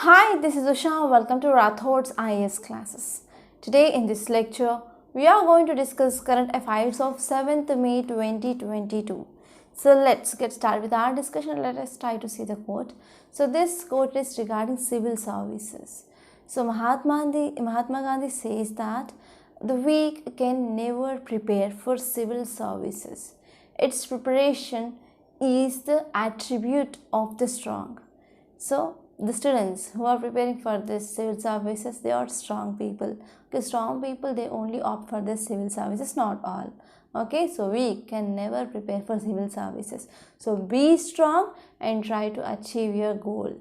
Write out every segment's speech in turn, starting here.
Hi, this is Usha. Welcome to Rathod's IAS classes. Today in this lecture, we are going to discuss current affairs of 7th May 2022. So let's get started with our discussion. Let us try to see the quote. So this quote is regarding civil services. So Mahatma Gandhi says that the weak can never prepare for civil services. Its preparation is the attribute of the strong. So the students who are preparing for this civil services, they are strong people. Okay, strong people, they only opt for this civil services, not all. Okay, so we can never prepare for civil services. So be strong and try to achieve your goal.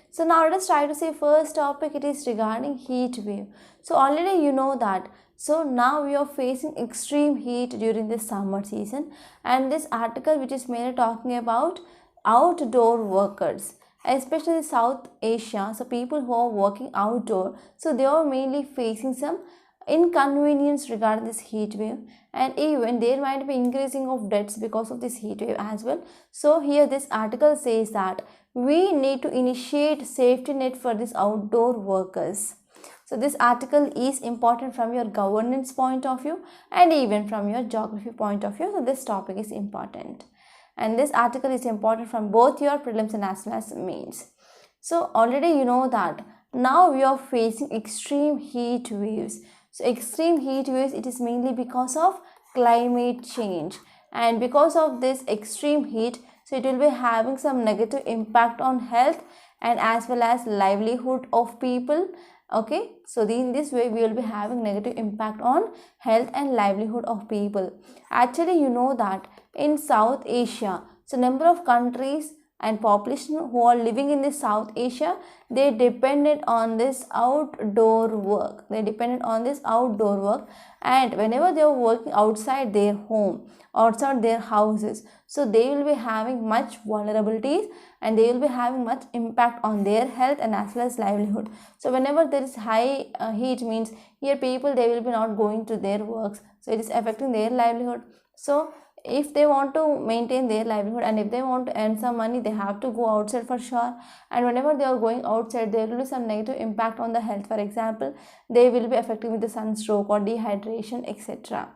So now let us try to see first topic. It is regarding heat wave. So already you know that. So now we are facing extreme heat during this summer season, and this article which is mainly talking about outdoor workers, especially in South Asia. So people who are working outdoor, so they are mainly facing some inconvenience regarding this heat wave, and even there might be increasing of deaths because of this heat wave as well. So here this article says that we need to initiate safety net for these outdoor workers. So this article is important from your governance point of view and even from your geography point of view. So this topic is important, and this article is important from both your prelims and as well as mains. So already you know that now we are facing extreme heat waves. So extreme heat waves, it is mainly because of climate change, and because of this extreme heat, so it will be having some negative impact on health and as well as livelihood of people. Okay, so in this way we will be having negative impact on health and livelihood of people. Actually you know that in South Asia, so number of countries and population who are living in this South Asia, they depended on this outdoor work. And whenever they are working outside their home, outside their houses, so they will be having much vulnerabilities and they will be having much impact on their health and as well as livelihood. So whenever there is high heat, means here people, they will be not going to their works, so it is affecting their livelihood. So if they want to maintain their livelihood and if they want to earn some money, they have to go outside for sure. And whenever they are going outside, there will be some negative impact on the health. For example, they will be affected with the sunstroke or dehydration, etc.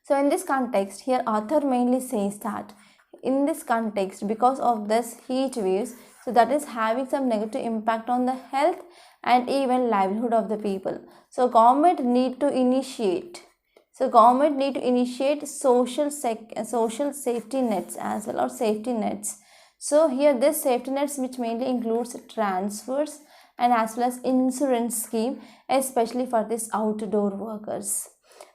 So in this context, here author mainly says that in this context, because of this heat waves, so that is having some negative impact on the health and even livelihood of the people. So government need to initiate social safety nets as well, or safety nets. So here this safety nets, which mainly includes transfers and as well as insurance scheme, especially for these outdoor workers.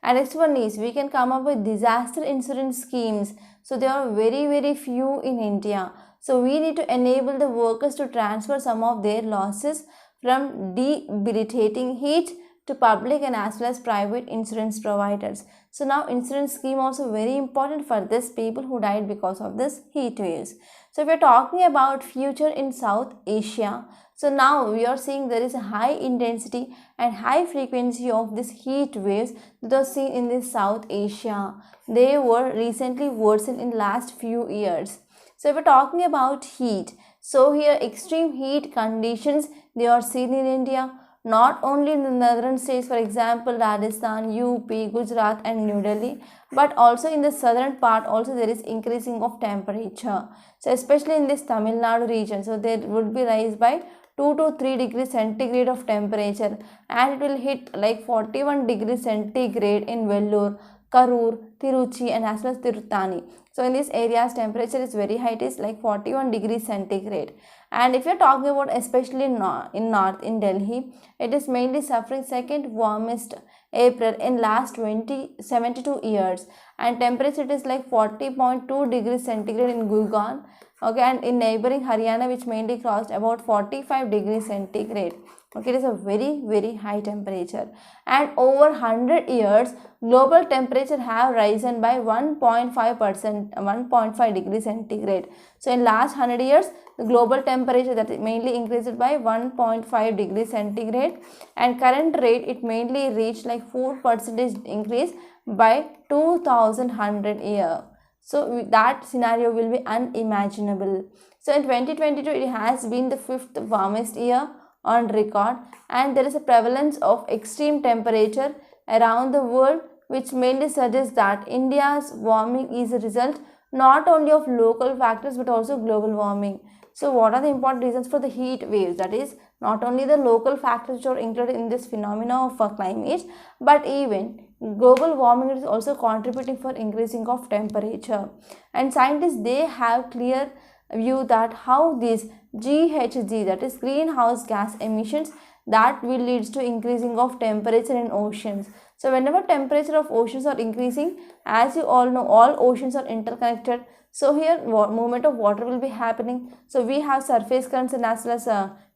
And next one is, we can come up with disaster insurance schemes. So there are very few in India. So we need to enable the workers to transfer some of their losses from debilitating heat to public and as well as private insurance providers. So now insurance scheme also very important for this people who died because of this heat waves. So if we are talking about future in South Asia, so now we are seeing there is a high intensity and high frequency of this heat waves that are seen in this South Asia. They were recently worsened in last few years. So if we are talking about heat, so here extreme heat conditions, they are seen in India. Not only in the northern states, for example Rajasthan, UP, Gujarat and New Delhi, but also in the southern part also there is increasing of temperature. So especially in this Tamil Nadu region, so there would be rise by 2 to 3 degrees centigrade of temperature, and it will hit like 41 degrees centigrade in Vellore, Karur, Tiruchi and as well as Tirutani. So in these areas temperature is very high, it is like 41 degrees centigrade. And if you are talking about especially in north, in Delhi, it is mainly suffering second warmest April in last 72 years, and temperature it is like 40.2 degrees centigrade in Gurgaon. Okay, and in neighboring Haryana, which mainly crossed about 45 degrees centigrade. Okay, it is a very high temperature, and over 100 years global temperature have risen by 1.5 degrees centigrade. So in last 100 years the global temperature that mainly increased by 1.5 degrees centigrade, and current rate it mainly reached like 4% increase by 2100 year. So that scenario will be unimaginable. So in 2022 it has been the 5th warmest year on record, and there is a prevalence of extreme temperature around the world, which mainly suggests that India's warming is a result not only of local factors but also global warming. So what are the important reasons for the heat waves? That is, not only the local factors which are included in this phenomena of climate, but even global warming is also contributing for increasing of temperature. And scientists, they have clear view that how these GHG, that is greenhouse gas emissions, that will leads to increasing of temperature in oceans. So whenever temperature of oceans are increasing, as you all know, all oceans are interconnected. So here movement of water will be happening. So we have surface currents and as well as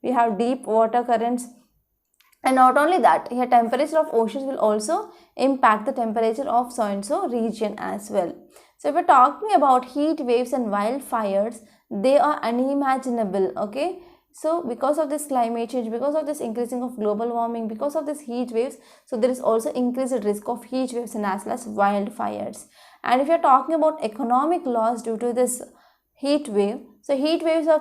we have deep water currents. And not only that, here temperature of oceans will also impact the temperature of so and so region as well. So if we're talking about heat waves and wildfires, they are unimaginable. Okay, so because of this climate change, because of this increasing of global warming, because of this heat waves, so there is also increased risk of heat waves and as well as wildfires. And if you're talking about economic loss due to this heat wave, so heat waves are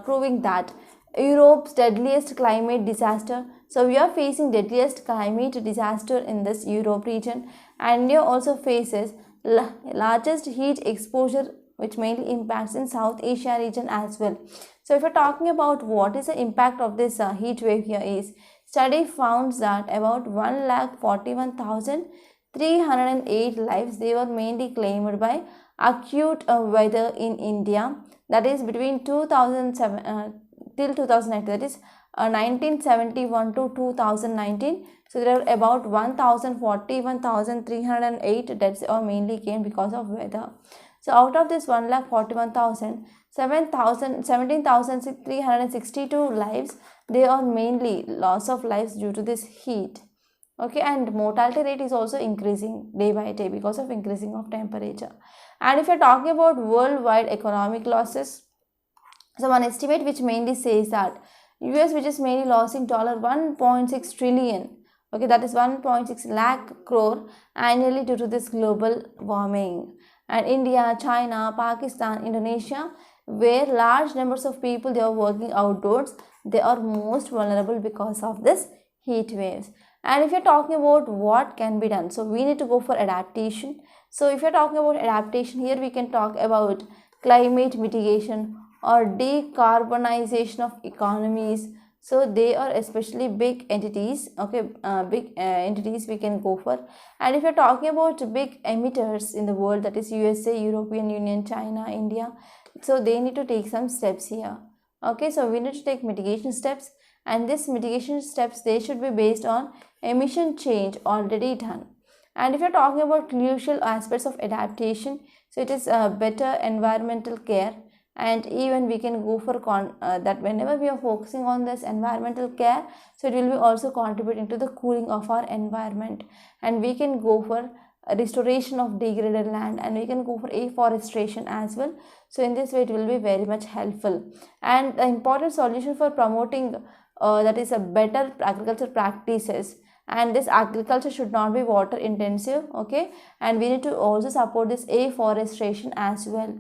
proving that Europe's deadliest climate disaster. So we are facing deadliest climate disaster in this Europe region, and India also faces largest heat exposure, which mainly impacts in South Asia region as well. So if you're talking about what is the impact of this heat wave, here is study found that about 1,41,308 lives, they were mainly claimed by acute weather in India, that is between 2007 till 2019, that is 1971 to 2019. So there are about 1,41,308 deaths are mainly came because of weather. So out of this 1,41,000, 17,362 lives, they are mainly loss of lives due to this heat. Okay, and mortality rate is also increasing day by day because of increasing of temperature. And if you're talking about worldwide economic losses, so one estimate which mainly says that US, which is mainly losing $1.6 trillion, okay, that is 1.6 lakh crore annually due to this global warming. And India, China, Pakistan, Indonesia, where large numbers of people, they are working outdoors, they are most vulnerable because of this heat waves. And if you're talking about what can be done, so we need to go for adaptation. So if you're talking about adaptation, here we can talk about climate mitigation or decarbonization of economies. So they are especially big entities, okay, entities we can go for. And if you're talking about big emitters in the world, that is USA, European Union, China, India, so they need to take some steps here. Okay, so we need to take mitigation steps, and this mitigation steps, they should be based on emission change already done. And if you're talking about crucial aspects of adaptation, so it is better environmental care. And even we can go for that whenever we are focusing on this environmental care, so it will be also contributing to the cooling of our environment. And we can go for a restoration of degraded land, and we can go for afforestation as well. So in this way it will be very much helpful. And the important solution for promoting that is a better agriculture practices, and this agriculture should not be water intensive, okay, and we need to also support this afforestation as well.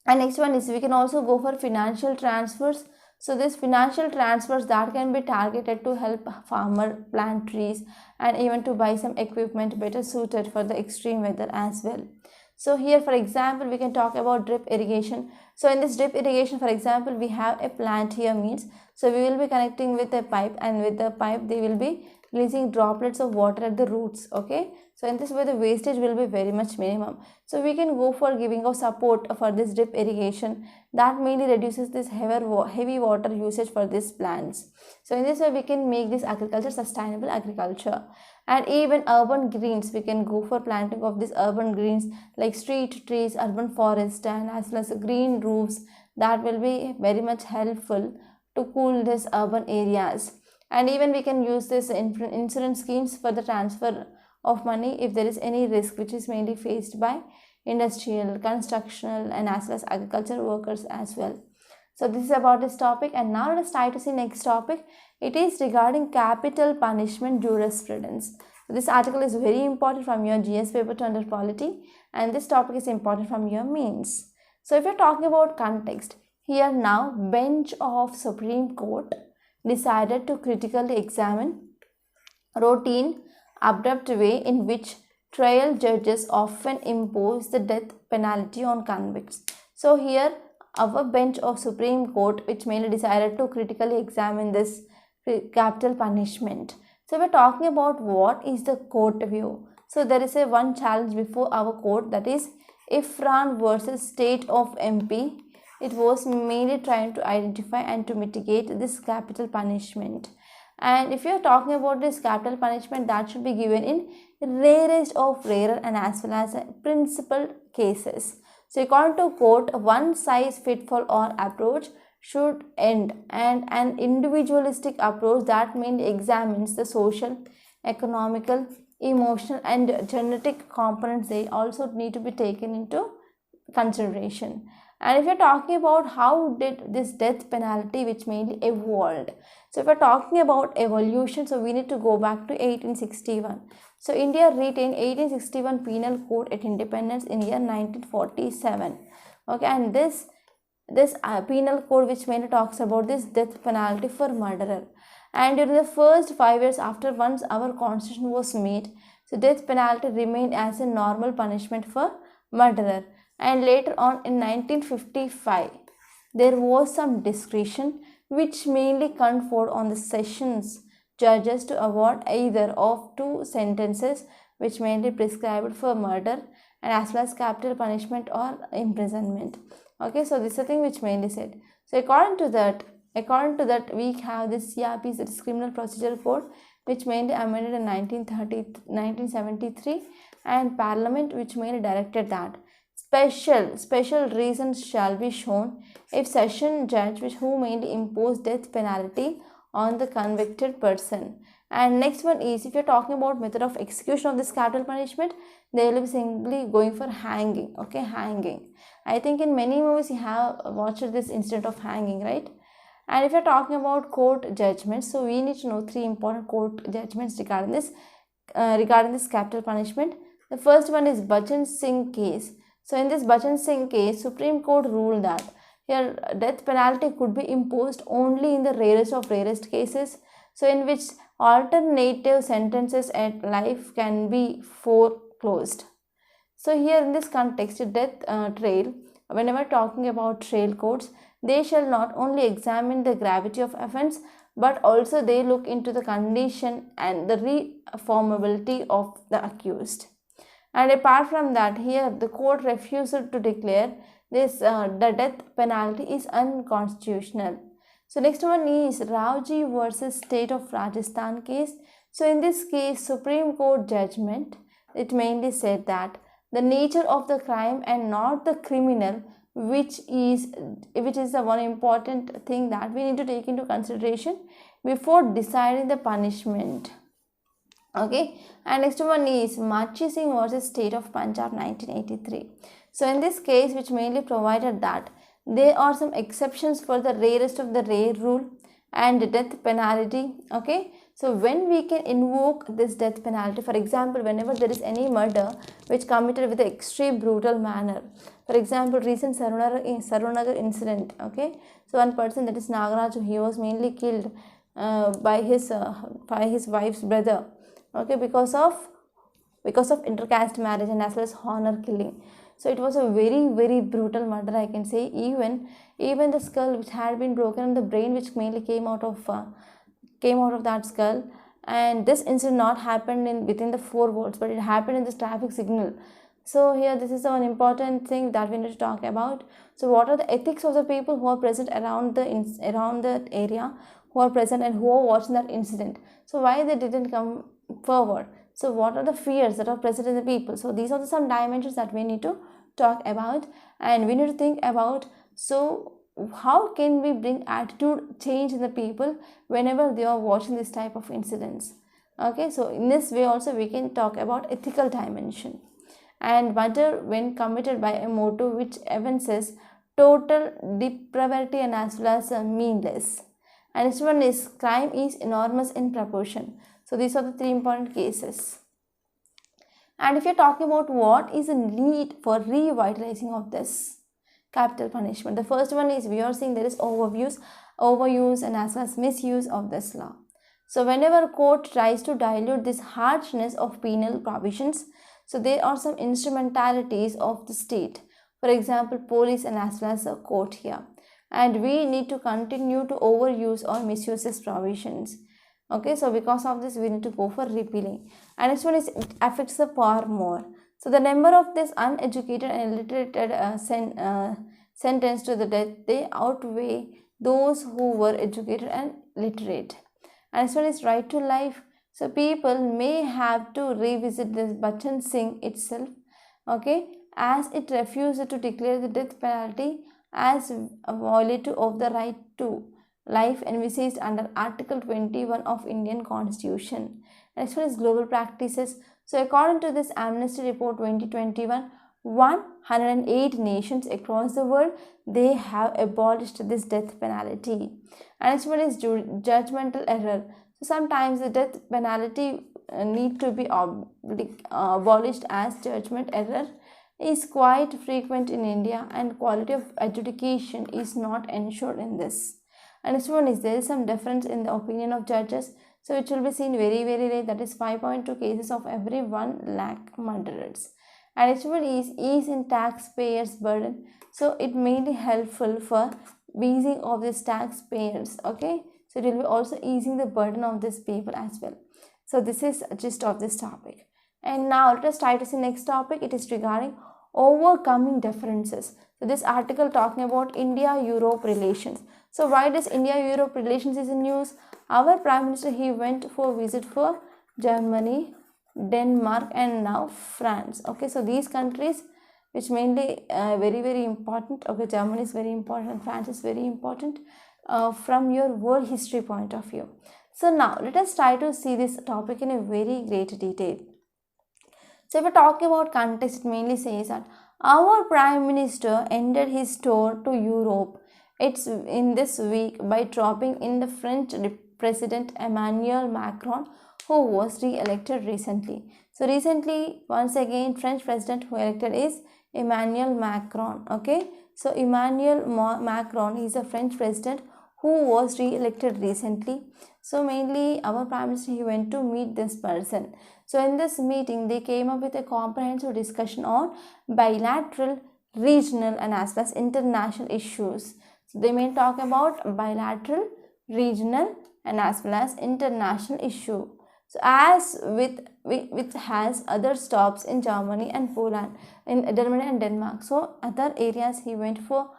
And next one is we can also go for financial transfers. So this financial transfers that can be targeted to help farmer plant trees and even to buy some equipment better suited for the extreme weather as well. So here for example we can talk about drip irrigation. So in this drip irrigation, for example, we have a plant here means, so we will be connecting with a pipe, and with the pipe they will be releasing droplets of water at the roots, okay. So in this way the wastage will be very much minimum. So we can go for giving of support for this drip irrigation, that mainly reduces this heavy water usage for these plants. So in this way we can make this agriculture sustainable agriculture. And even urban greens, we can go for planting of these urban greens like street trees, urban forest, and as well as green roofs, that will be very much helpful to cool these urban areas. And even we can use this insurance schemes for the transfer of money if there is any risk which is mainly faced by industrial, constructional, and as well as agriculture workers as well. So this is about this topic, and now let us try to see next topic. It is regarding capital punishment jurisprudence. So this article is very important from your GS paper to under polity, and this topic is important from your mains. So if you're talking about context, here now bench of Supreme Court decided to critically examine routine, abrupt way in which trial judges often impose the death penalty on convicts. So here our bench of Supreme Court, which mainly decided to critically examine this capital punishment. So we're talking about what is the court view. So there is a one challenge before our court, that is Ifran versus State of MP. It was mainly trying to identify and to mitigate this capital punishment. And if you are talking about this capital punishment, that should be given in rarest of rarer and as well as principal cases. So according to court, one size fit for all approach should end, and an individualistic approach that mainly examines the social, economical, emotional and genetic components, they also need to be taken into consideration. And if you're talking about how did this death penalty which mainly evolved, so if we're talking about evolution, so we need to go back to 1861. So India retained 1861 penal code at independence in year 1947. Okay, and this penal code which mainly talks about this death penalty for murderer. And during the first 5 years after once our constitution was made, so death penalty remained as a normal punishment for murderer. And later on in 1955, there was some discretion which mainly conferred on the sessions judges to award either of two sentences which mainly prescribed for murder and as well as capital punishment or imprisonment. Okay, so this is the thing which mainly said. So according to that we have this CRP, that is Criminal Procedure Code, which mainly amended in 1973, and Parliament which mainly directed that special reasons shall be shown if session judge who mainly impose death penalty on the convicted person. And next one is, if you're talking about method of execution of this capital punishment, they will be simply going for hanging. Okay, hanging. I think in many movies you have watched this incident of hanging, right? And if you're talking about court judgments, so we need to know three important court judgments regarding this capital punishment. The first one is Bachan Singh case. So in this Bachan Singh case, Supreme Court ruled that here death penalty could be imposed only in the rarest of rarest cases, so in which alternative sentences at life can be foreclosed. So here in this context, death trial, whenever talking about trial courts, they shall not only examine the gravity of offence, but also they look into the condition and the reformability of the accused. And apart from that, here the court refused to declare this the death penalty is unconstitutional. So next one is Rawji versus State of Rajasthan case. So in this case, Supreme Court judgment, it mainly said that the nature of the crime and not the criminal, which is the one important thing that we need to take into consideration before deciding the punishment. Okay, and next one is Machi Singh versus State of Punjab 1983. So in this case, which mainly provided that there are some exceptions for the rarest of the rare rule and death penalty. Okay, so when we can invoke this death penalty, for example, whenever there is any murder which committed with an extreme brutal manner. For example, recent Sarunagar incident. Okay, so one person, that is Nagaraj, he was mainly killed by his wife's brother. Okay, because of intercaste marriage and as well as honor killing. So it was a very brutal murder, I can say. Even the skull which had been broken and the brain which mainly came out of that skull. And this incident not happened within the 4 walls, but it happened in this traffic signal. So here this is one important thing that we need to talk about. So what are the ethics of the people who are present around the area, who are present and who are watching that incident? So why they didn't come forward? So what are the fears that are present in the people? So these are some dimensions that we need to talk about, and we need to think about, so how can we bring attitude change in the people whenever they are watching this type of incidents. Okay, so in this way also we can talk about ethical dimension. And murder when committed by a motive which evinces total depravity and as well as meanness. And this one is crime is enormous in proportion. So these are the 3 important cases. And if you're talking about what is the need for revitalizing of this capital punishment. The first one is we are seeing there is overuse and as well as misuse of this law. So whenever court tries to dilute this harshness of penal provisions, so there are some instrumentalities of the state. For example, police and as well as a court here. And we need to continue to overuse or misuse these provisions. Okay, so because of this, we need to go for repealing. And next one is it affects the poor more. So the number of this uneducated and illiterate sentenced to the death, they outweigh those who were educated and literate. And next one is right to life. So people may have to revisit this Bachchan Singh itself, okay, as it refused to declare the death penalty as a violator of the right to life envisaged under Article 21 of Indian Constitution. Next one is global practices. So according to this Amnesty Report 2021, 108 nations across the world, they have abolished this death penalty. And next one is judgmental error. So sometimes the death penalty need to be abolished as judgment error is quite frequent in India and quality of adjudication is not ensured in this. And next one is there is some difference in the opinion of judges. So it will be seen very rare, that is 5.2 cases of every 1 lakh murderers. And next one is ease in taxpayers' burden. So it may be helpful for easing of these taxpayers. Okay, so it will be also easing the burden of these people as well. So this is a gist of this topic. And now let us try to see next topic. It is regarding overcoming differences. So this article talking about India-Europe relations. So why does India-Europe relations is in news? Our Prime Minister, he went for a visit for Germany, Denmark and now France. Okay, so these countries which mainly very important. Okay, Germany is very important, France is very important from your world history point of view. So now let us try to see this topic in a very great detail. So if we talk about context, it mainly says that our Prime Minister ended his tour to Europe in this week by dropping in the French President Emmanuel Macron, who was re-elected recently. So recently, once again, French President who elected is Emmanuel Macron. Okay, so Emmanuel Macron is a French President who was re-elected recently. So mainly our Prime Minister, he went to meet this person. So in this meeting, they came up with a comprehensive discussion on bilateral, regional and as well as international issues. So they may talk about bilateral, regional and as well as international issue. So as which has other stops in Germany and Poland, in Germany and Denmark. So other areas he went for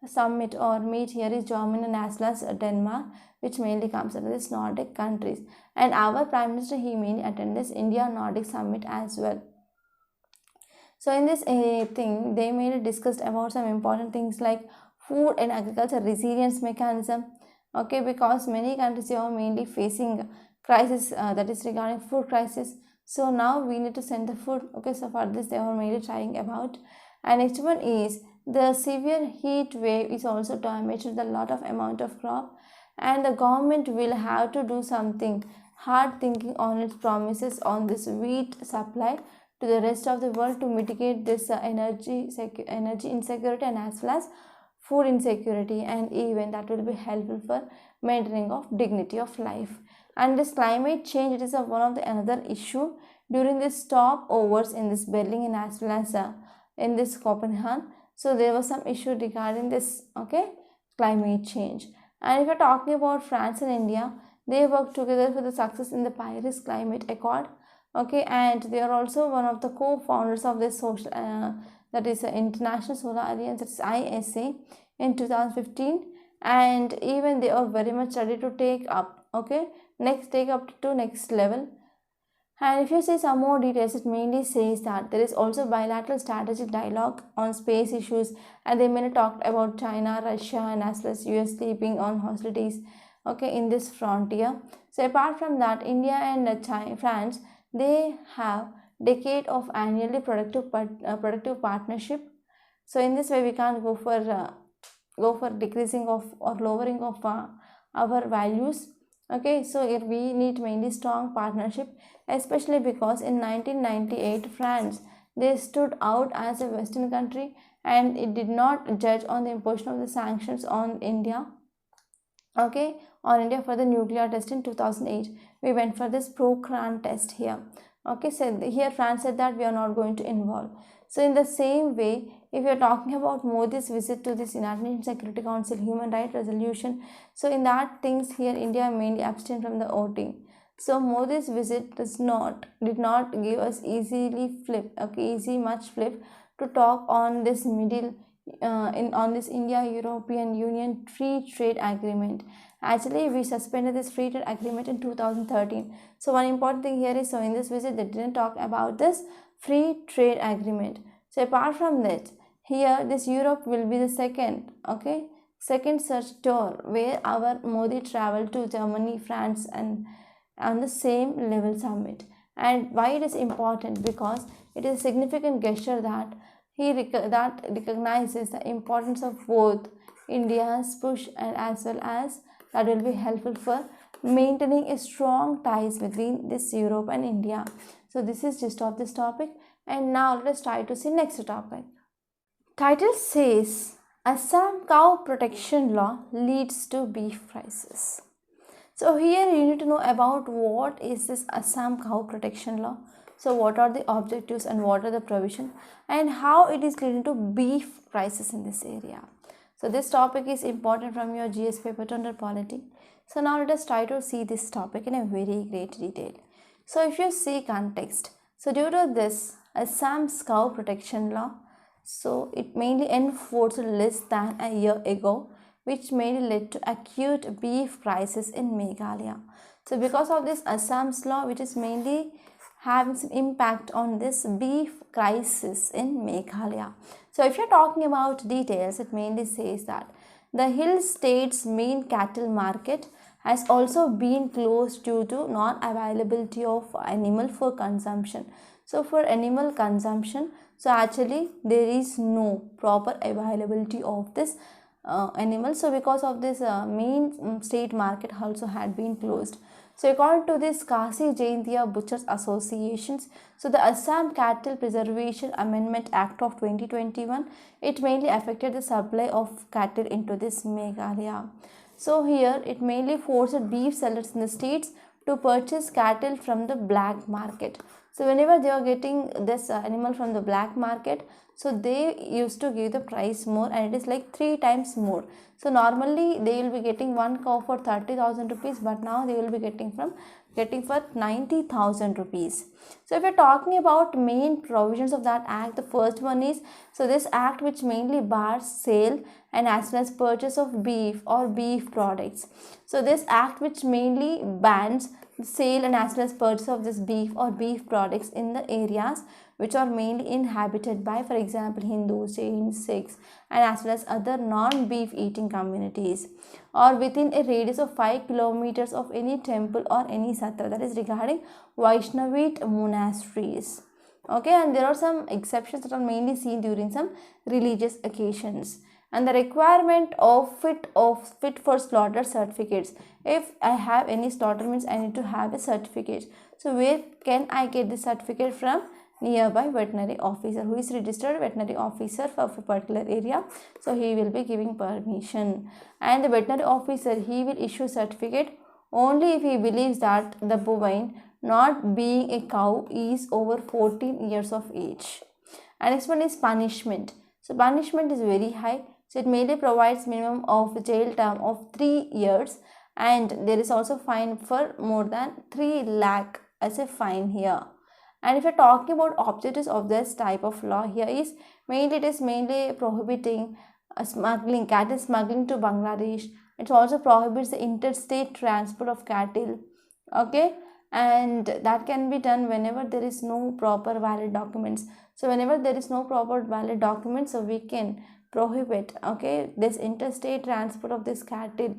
summit or meet here is Germany and as well as Denmark, which mainly comes under this Nordic countries. And our Prime Minister, he mainly attended this India Nordic Summit as well. So in this thing, they mainly discussed about some important things like food and agriculture resilience mechanism. Okay, because many countries are mainly facing crisis that is regarding food crisis. So now we need to send the food. Okay, so for this they are mainly trying about. And next one is the severe heat wave is also damaged a lot of amount of crop, and the government will have to do something hard thinking on its promises on this wheat supply to the rest of the world to mitigate this energy insecurity and as well as food insecurity, and even that will be helpful for maintaining of dignity of life. And this climate change, it is one of the another issue during this stopovers in this Berlin and as well as in this Copenhagen. So there was some issue regarding this, okay, climate change. And if you're talking about France and India, they work together for the success in the Paris Climate Accord. Okay, and they are also one of the co-founders of this social that is International Solar Alliance, that is ISA, in 2015, and even they are very much ready to take up, okay, take up to next level. And if you see some more details, it mainly says that there is also bilateral strategic dialogue on space issues, and they mainly talked about China, Russia and as well as US sleeping on hostilities, okay, in this frontier. So apart from that, India and France, they have decade of annually productive partnership. So in this way we can't go for decreasing of or lowering of our values. Okay, so here we need mainly strong partnership, especially because in 1998 France, they stood out as a Western country and it did not judge on the imposition of the sanctions on India, okay, on India for the nuclear test in 2008. We went for this Pokhran test here. Okay, so here France said that we are not going to involve. So in the same way, if you are talking about Modi's visit to this United Nations Security Council Human Rights Resolution, so in that things here India mainly abstained from the voting. So Modi's visit did not give us easy much flip to talk on this on this India European Union free trade agreement. Actually, we suspended this free trade agreement in 2013. So one important thing here is, so in this visit they didn't talk about this free trade agreement. So apart from that, here this Europe will be the second such tour where our Modi traveled to Germany, France, and on the same level summit. And why it is important? Because it is a significant gesture that that recognizes the importance of both India's push and as well as that will be helpful for maintaining a strong ties between this Europe and India. So this is just of this topic, and now let us try to see next topic. Title says Assam cow protection law leads to beef prices. So here you need to know about what is this Assam cow protection law. So what are the objectives and what are the provision and how it is leading to beef prices in this area. So this topic is important from your GS paper to under polity. So now let us try to see this topic in a very great detail. So if you see context, so due to this Assam's cow protection law, so it mainly enforced less than a year ago, which mainly led to acute beef prices in Meghalaya. So because of this Assam's law, which is mainly having some impact on this beef crisis in Meghalaya. So if you're talking about details, it mainly says that the hill state's main cattle market has also been closed due to non-availability of animal for consumption. So for animal consumption, so actually there is no proper availability of this animal. So because of this main state market also had been closed. So according to this Kasi Jaintia Butchers Associations, so the Assam Cattle Preservation Amendment Act of 2021, it mainly affected the supply of cattle into this Meghalaya. So here it mainly forced beef sellers in the states to purchase cattle from the black market. So whenever they are getting this animal from the black market, so they used to give the price more, and it is like 3 times more. So normally they will be getting one cow for 30,000 rupees, but now they will be getting for 90,000 rupees. So if you're talking about main provisions of that act, the first one is, so this act which mainly bars sale and as well as purchase of beef or beef products. So this act which mainly bans sale and as well as purchase of this beef or beef products in the areas which are mainly inhabited by, for example, Hindus, Jains, Sikhs, and as well as other non-beef eating communities, or within a radius of 5 kilometers of any temple or any satra, that is regarding Vaishnavite monasteries. Okay, and there are some exceptions that are mainly seen during some religious occasions. And the requirement of fit for slaughter certificates. If I have any slaughter, means I need to have a certificate. So where can I get the certificate from? Nearby veterinary officer who is registered veterinary officer for a particular area. So he will be giving permission, and the veterinary officer, he will issue certificate only if he believes that the bovine, not being a cow, is over 14 years of age. And next one is punishment. So punishment is very high. So it mainly provides minimum of jail term of 3 years, and there is also fine for more than 3 lakh as a fine here. And if you're talking about objectives of this type of law, here is mainly, it is mainly prohibiting smuggling, cattle smuggling to Bangladesh. It also prohibits the interstate transport of cattle. Okay, and that can be done whenever there is no proper valid documents. So whenever there is no proper valid documents, so we can prohibit, okay, this interstate transport of this cattle.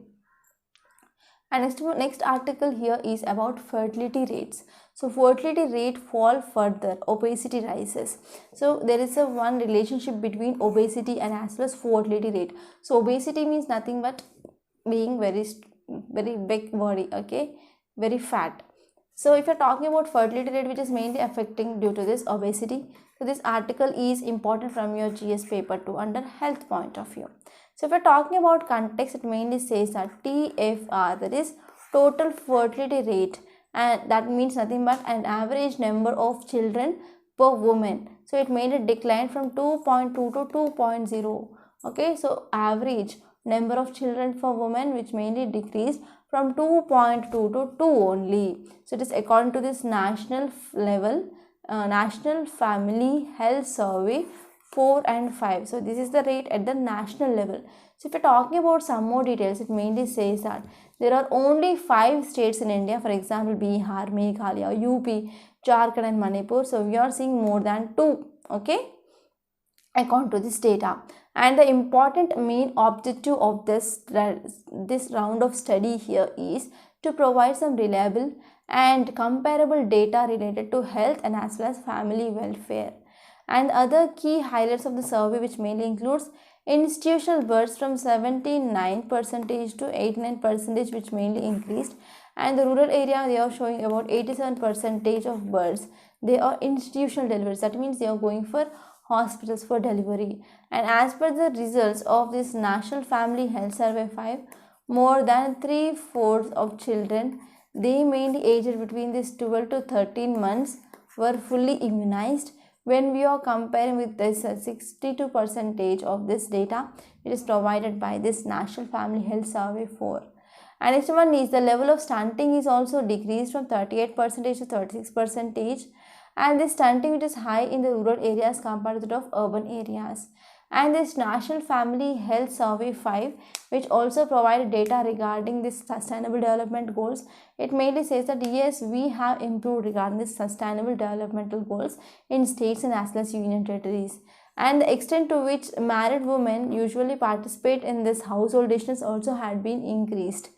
And next article here is about fertility rates. So fertility rate fall further, obesity rises. So there is a one relationship between obesity and as well as fertility rate. So obesity means nothing but being very big body, okay, very fat. So if you're talking about fertility rate, which is mainly affecting due to this obesity, So this article is important from your GS paper 2 under health point of view. So if we're talking about context, it mainly says that TFR, that is total fertility rate, and that means nothing but an average number of children per woman. So it made a decline from 2.2 to 2.0. Okay, so average number of children for women which mainly decreased from 2.2 to 2 only. So it is according to this national level, National Family Health Survey 4 and 5. So this is the rate at the national level. So if you're talking about some more details, it mainly says that there are only 5 states in India, for example Bihar, Meghalaya, UP, Jharkhand and Manipur. So we are seeing more than 2, okay, according to this data. And the important main objective of this round of study here is to provide some reliable and comparable data related to health and as well as family welfare. And other key highlights of the survey, which mainly includes institutional births from 79% to 89%, which mainly increased, and the rural area they are showing about 87% of births they are institutional deliveries, that means they are going for hospitals for delivery. And as per the results of this National Family Health Survey 5, more than 3/4 of children, they mainly aged between this 12 to 13 months, were fully immunized. When we are comparing with this 62% of this data, it is provided by this National Family Health Survey 4. And next one is the level of stunting is also decreased from 38% to 36%, and this stunting which is high in the rural areas compared to that of urban areas. And this National Family Health Survey 5, which also provided data regarding this sustainable development goals, it mainly says that yes, we have improved regarding this sustainable developmental goals in states and as well as union territories. And the extent to which married women usually participate in this household decisions also had been increased.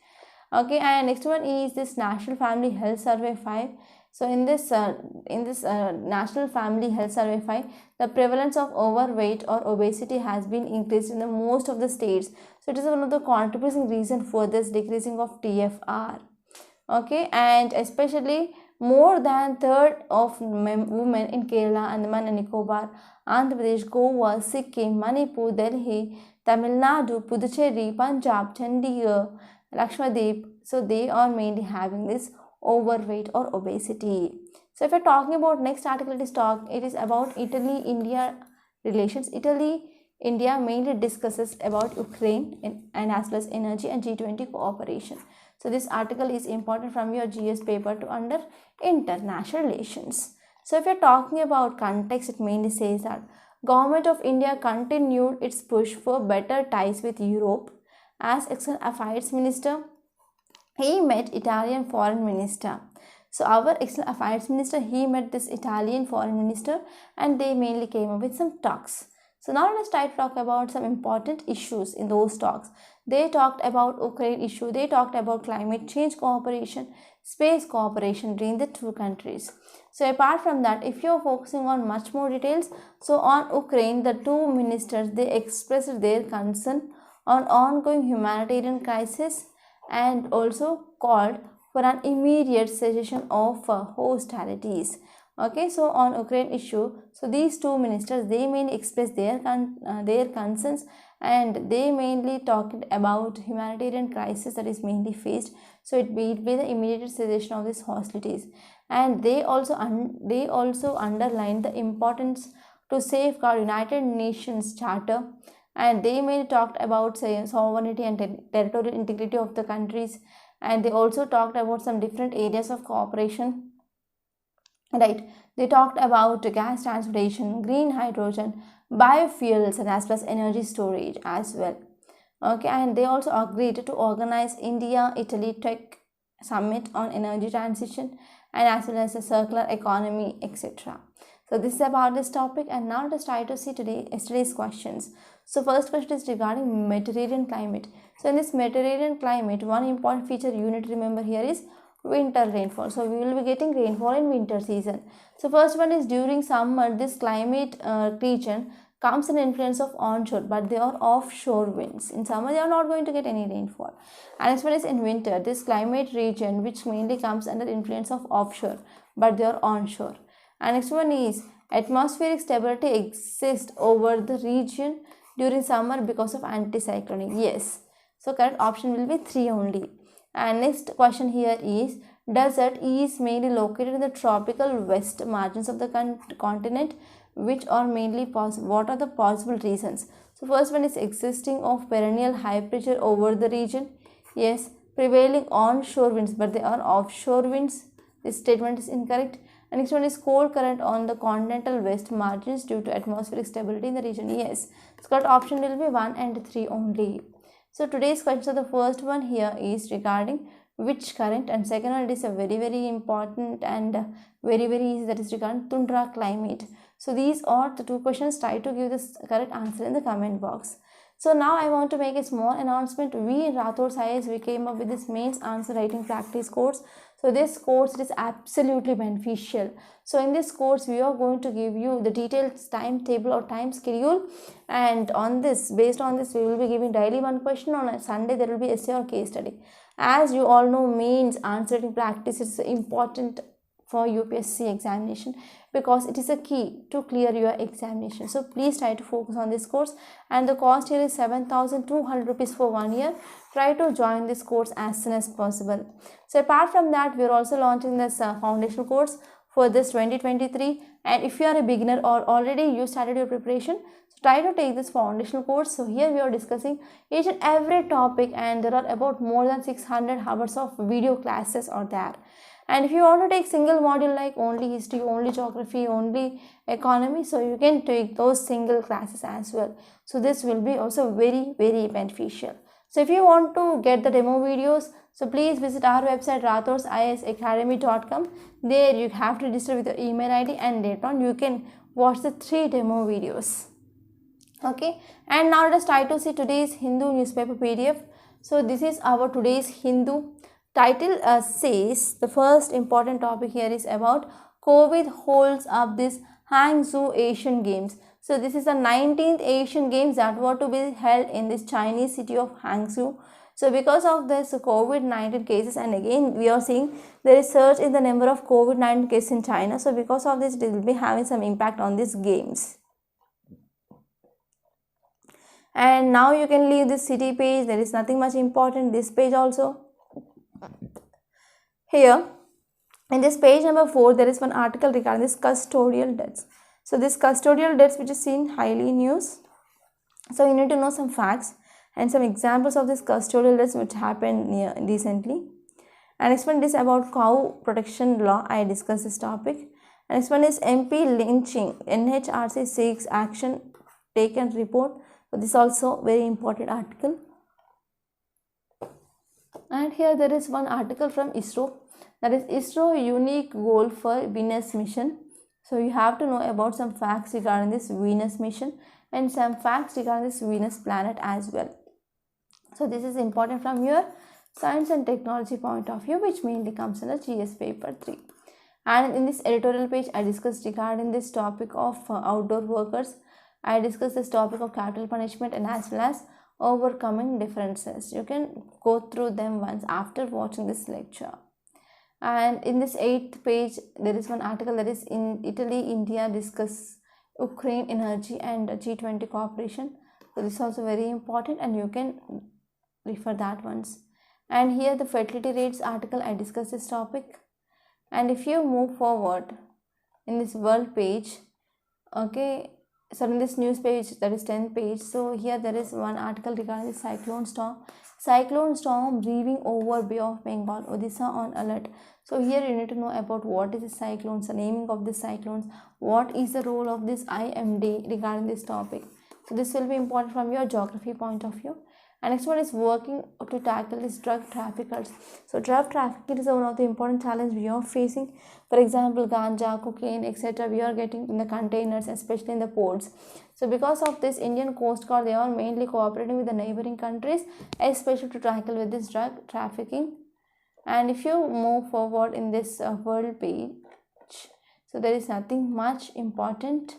Okay, and next one is this National Family Health Survey 5. So in this National Family Health Survey 5, the prevalence of overweight or obesity has been increased in the most of the states. So it is one of the contributing reason for this decreasing of TFR. Okay, and especially more than third of women in Kerala, Andaman and Nicobar, Andhra Pradesh, Goa, Sikkim, Manipur, Delhi, Tamil Nadu, Puducherry, Punjab, Chandigarh, Lakshadweep, so they are mainly having this overweight or obesity. So if we're talking about next article, it is about Italy-India relations. Italy-India mainly discusses about Ukraine and as well as energy and G20 cooperation. So this article is important from your GS paper to under international relations. So if you're talking about context, it mainly says that Government of India continued its push for better ties with Europe. As External Affairs Minister, he met Italian Foreign Minister. So our External Affairs Minister, he met this Italian Foreign Minister and they mainly came up with some talks. So now let's try to talk about some important issues in those talks. They talked about Ukraine issue, they talked about climate change cooperation, space cooperation between the two countries. So apart from that, if you're focusing on much more details, so on Ukraine, the two ministers, they expressed their concern on ongoing humanitarian crisis and also called for an immediate cessation of hostilities. Okay, so on Ukraine issue, so these two ministers, they mainly expressed their concerns and they mainly talked about humanitarian crisis that is mainly faced. So it be the immediate cessation of these hostilities, and they also underlined the importance to safeguard United Nations Charter, and they mainly talked about sovereignty and territorial integrity of the countries, and they also talked about some different areas of cooperation. Right, they talked about gas transportation, green hydrogen, biofuels, and as well as energy storage as well. Okay, and they also agreed to organize India-Italy Tech Summit on energy transition and as well as a circular economy, etc. So this is about this topic, and now let's try to see yesterday's questions. So first question is regarding Mediterranean climate. So in this Mediterranean climate, one important feature you need to remember here is winter rainfall. So we will be getting rainfall in winter season. So first one is during summer, this climate region comes in influence of onshore, but they are offshore winds. In summer, they are not going to get any rainfall. And as well as in winter, this climate region which mainly comes under influence of offshore, but they are onshore. And next one is Atmospheric stability exists over the region during summer because of anticyclonic. Yes. So correct option will be 3 only. And next question here is, desert is mainly located in the tropical west margins of the continent, which are mainly possible. What are the possible reasons? So first one is existing of perennial high pressure over the region. Yes. Prevailing onshore winds, but they are offshore winds. This statement is incorrect. And next one is cold current on the continental west margins due to atmospheric stability in the region. Yes. So correct option will be 1 and 3 only. So today's question, so the first one here is regarding which current, and second one, it is a very important and very easy, that is regarding tundra climate. So these are the 2 questions. Try to give this correct answer in the comment box. So now I want to make a small announcement. We in Rathod IAS, we came up with this mains answer writing practice course. So this course is absolutely beneficial. So in this course, we are going to give you the detailed timetable or time schedule, and on this, based on this, we will be giving daily 1 question. On a Sunday, there will be essay or case study. As you all know, mains answer writing practice is important for UPSC examination because it is a key to clear your examination. So please try to focus on this course, and the cost here is 7,200 rupees for 1 year. Try to join this course as soon as possible. So apart from that, we are also launching this foundational course for this 2023, and if you are a beginner or already you started your preparation, so try to take this foundational course. So here we are discussing each and every topic, and there are about more than 600 hours of video classes are there. And if you want to take single module like only history, only geography, only economy, so you can take those single classes as well. So this will be also very beneficial. So if you want to get the demo videos, so please visit our website rathodsiasacademy.com. There you have to register with your email ID, and later on you can watch the 3 demo videos. Okay, and now let us try to see today's Hindu newspaper PDF. So this is our today's Hindu. Title says the first important topic here is about COVID holds up this Hangzhou Asian Games. So this is the 19th Asian Games that were to be held in this Chinese city of Hangzhou. So because of this COVID-19 cases, and again we are seeing there is surge in the number of COVID-19 cases in China. So because of this, it will be having some impact on these games. And now you can leave this city page. There is nothing much important. This page also. Here in this page number 4, there is one article regarding this custodial debts. So this custodial debts, which is seen highly in news. So you need to know some facts and some examples of this custodial debts which happened recently. And next one is about cow protection law. I discussed this topic. And next one is MP lynching. NHRC seeks action taken report. So this is also very important article. And here there is one article from ISRO, that is ISRO unique goal for Venus mission. So you have to know about some facts regarding this Venus mission and some facts regarding this Venus planet as well. So this is important from your science and technology point of view, which mainly comes in the GS paper 3. And in this editorial page, I discussed regarding this topic of outdoor workers. I discussed this topic of capital punishment and as well as overcoming differences. You can go through them once after watching this lecture. And in this 8th page, there is one article that is in Italy, India discuss Ukraine energy and G20 cooperation. So this is also very important, and you can refer that once. And here the fertility rates article, I discussed this topic. And if you move forward in this world page, okay, so in this news page, that is 10th page, so here there is one article regarding the cyclone storm. Cyclone storm breathing over Bay of Bengal, Odisha on alert. So here you need to know about what is the cyclones, the naming of the cyclones, what is the role of this IMD regarding this topic. So this will be important from your geography point of view. And next one is working to tackle this drug traffickers. So drug trafficking is one of the important challenges we are facing. For example, ganja, cocaine, etc. we are getting in the containers, especially in the ports. So because of this, Indian Coast Guard, they are mainly cooperating with the neighboring countries, especially to tackle with this drug trafficking. And if you move forward in this world page, so there is nothing much important.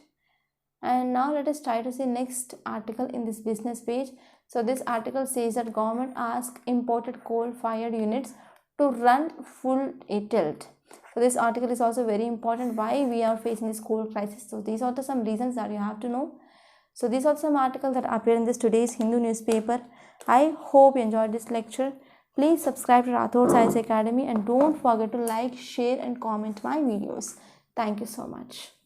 And now let us try to see next article in this business page. So this article says that government asks imported coal-fired units to run full tilt. So So this article is also very important, why we are facing this coal crisis. So these are some reasons that you have to know. So these are some articles that appear in this today's Hindu newspaper. I hope you enjoyed this lecture. Please subscribe to Rathod Science Academy and don't forget to like, share and comment my videos. Thank you so much.